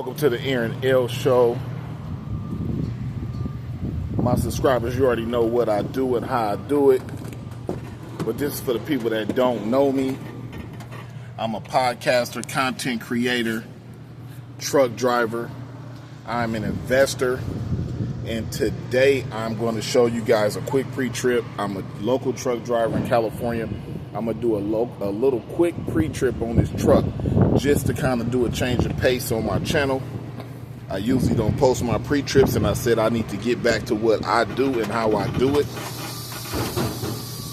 Welcome to the Aaron L Show. My subscribers, you already know what I do and how I do it. But this is for the people that don't know me. I'm a podcaster, content creator, truck driver. I'm an investor. And today I'm going to show you guys a quick pre-trip. I'm a local truck driver in California. I'm going to do a little quick pre-trip on this truck just to kind of do a change of pace on my channel. I usually don't post my pre-trips, and I said I need to get back to what I do and how I do it.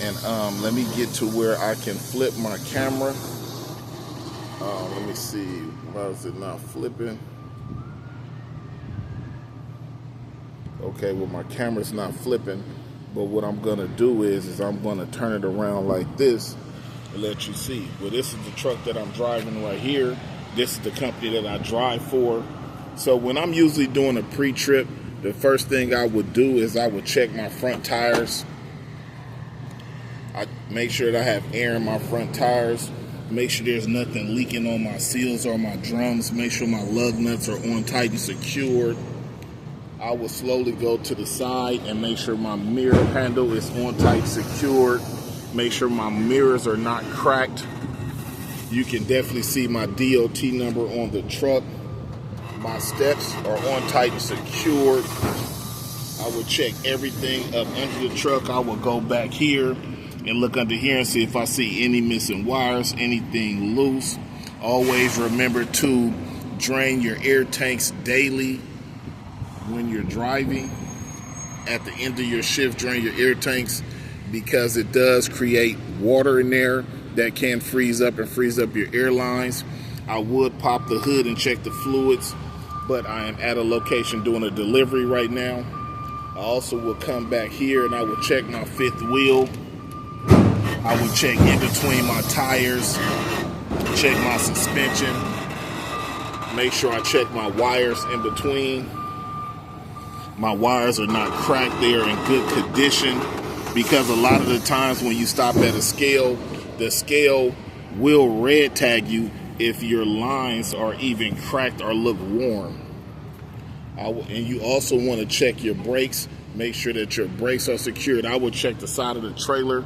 And let me get to where I can flip my camera. Let me see. Why is it not flipping? Okay, well, my camera's not flipping, but what I'm gonna do is I'm gonna turn it around like this and let you see. Well, this is the truck that I'm driving right here. This is the company that I drive for. So when I'm usually doing a pre-trip, the first thing I would do is I would check my front tires. I make sure that I have air in my front tires. Make sure there's nothing leaking on my seals or my drums. Make sure my lug nuts are on tight and secured. I will slowly go to the side and make sure my mirror handle is on tight, secured. Make sure my mirrors are not cracked. You can definitely see my DOT number on the truck. My steps are on tight and secured. I will check everything up under the truck. I will go back here and look under here and see if I see any missing wires, anything loose. Always remember to drain your air tanks daily. When you're driving, at the end of your shift, drain your air tanks because it does create water in there that can freeze up your airlines. I would pop the hood and check the fluids, but I am at a location doing a delivery right now. I also will come back here and I will check my fifth wheel. I will check in between my tires, check my suspension, make sure I check my wires in between. My wires are not cracked. They are in good condition, because a lot of the times when you stop at a scale, the scale will red tag you if your lines are even cracked or look worn. And you also want to check your brakes. Make sure that your brakes are secured. I will check the side of the trailer.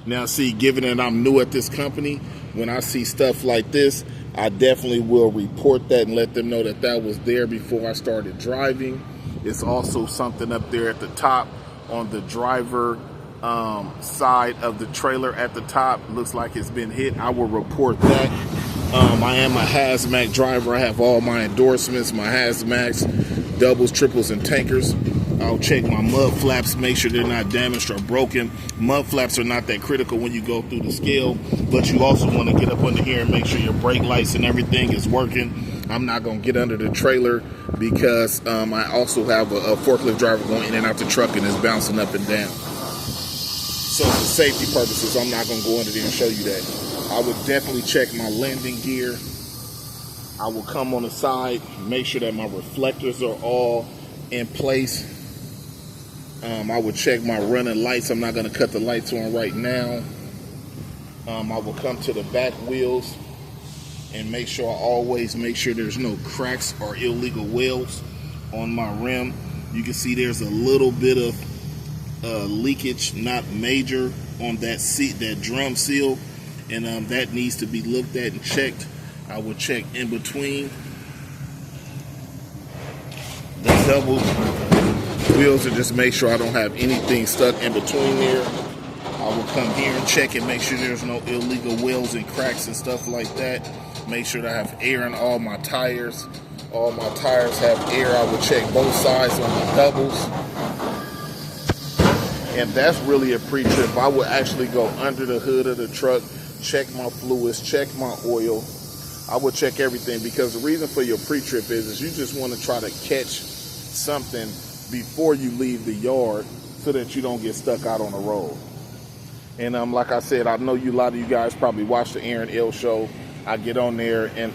Now, see, given that I'm new at this company, when I see stuff like this, I definitely will report that and let them know that that was there before I started driving. It's also something up there at the top on the driver side of the trailer at the top. Looks like it's been hit. I will report that. I am a hazmat driver. I have all my endorsements, my hazmats, doubles, triples, and tankers. I'll check my mud flaps, make sure they're not damaged or broken. Mud flaps are not that critical when you go through the scale, but you also want to get up under here and make sure your brake lights and everything is working. I'm not going to get under the trailer because I also have a forklift driver going in and out the truck and it's bouncing up and down. So for safety purposes, I'm not going to go under there and show you that. I would definitely check my landing gear. I will come on the side, make sure that my reflectors are all in place. I will check my running lights. I'm not going to cut the lights on right now. I will come to the back wheels and make sure there's no cracks or illegal welds on my rim. You can see there's a little bit of leakage, not major, on that seat, that drum seal, and that needs to be looked at and checked. I will check in between the double wheels to just make sure I don't have anything stuck in between there. I will come here and check and make sure there's no illegal welds and cracks and stuff like that. Make sure that I have air in all my tires. All my tires have air. I will check both sides on the doubles. And that's really a pre-trip. I will actually go under the hood of the truck, check my fluids, check my oil. I will check everything, because the reason for your pre-trip is you just want to try to catch something before you leave the yard so that you don't get stuck out on the road. And like I said, I know a lot of you guys probably watch the Aaron L Show. I get on there and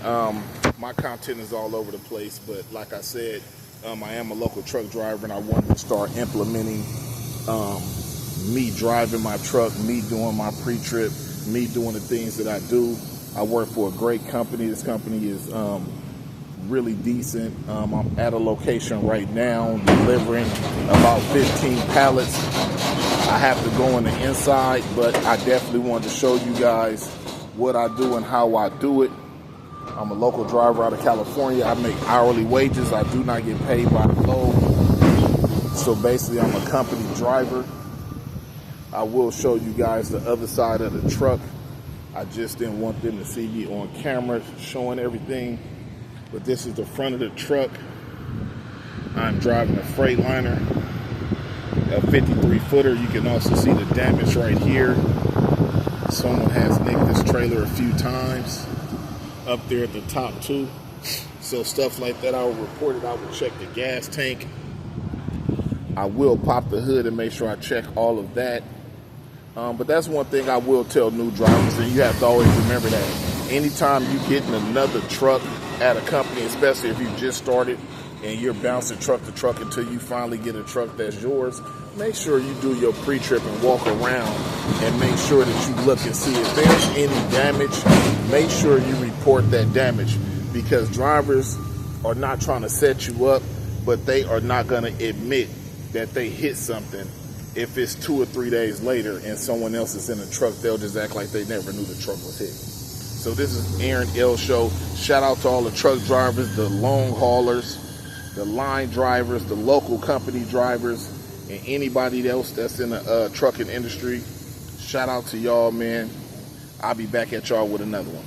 my content is all over the place, but like I said, I am a local truck driver, and I wanted to start implementing me driving my truck, me doing my pre-trip, me doing the things that I do. I work for a great company. This company is really decent. I'm at a location right now delivering about 15 pallets. I have to go on the inside, but I definitely wanted to show you guys what I do and how I do it. I'm a local driver out of California. I make hourly wages. I do not get paid by the load. So basically, I'm a company driver. I will show you guys the other side of the truck. I just didn't want them to see me on camera showing everything. But this is the front of the truck. I'm driving a Freightliner, a 53-footer. You can also see the damage right here. Someone has nicked this trailer a few times up there at the top too. So stuff like that, I will report it. I will check the gas tank. I will pop the hood and make sure I check all of that. But that's one thing I will tell new drivers, and you have to always remember that anytime you get in another truck at a company, especially if you just started and you're bouncing truck to truck until you finally get a truck that's yours, make sure you do your pre-trip and walk around and make sure that you look and see if there's any damage. Make sure you report that damage, because drivers are not trying to set you up, but they are not going to admit that they hit something. If it's 2 or 3 days later and someone else is in the truck, they'll just act like they never knew the truck was hit. So this is Aaron L. Show. Shout out to all the truck drivers, the long haulers, the line drivers, the local company drivers, and anybody else that's in the trucking industry. Shout out to y'all, man. I'll be back at y'all with another one.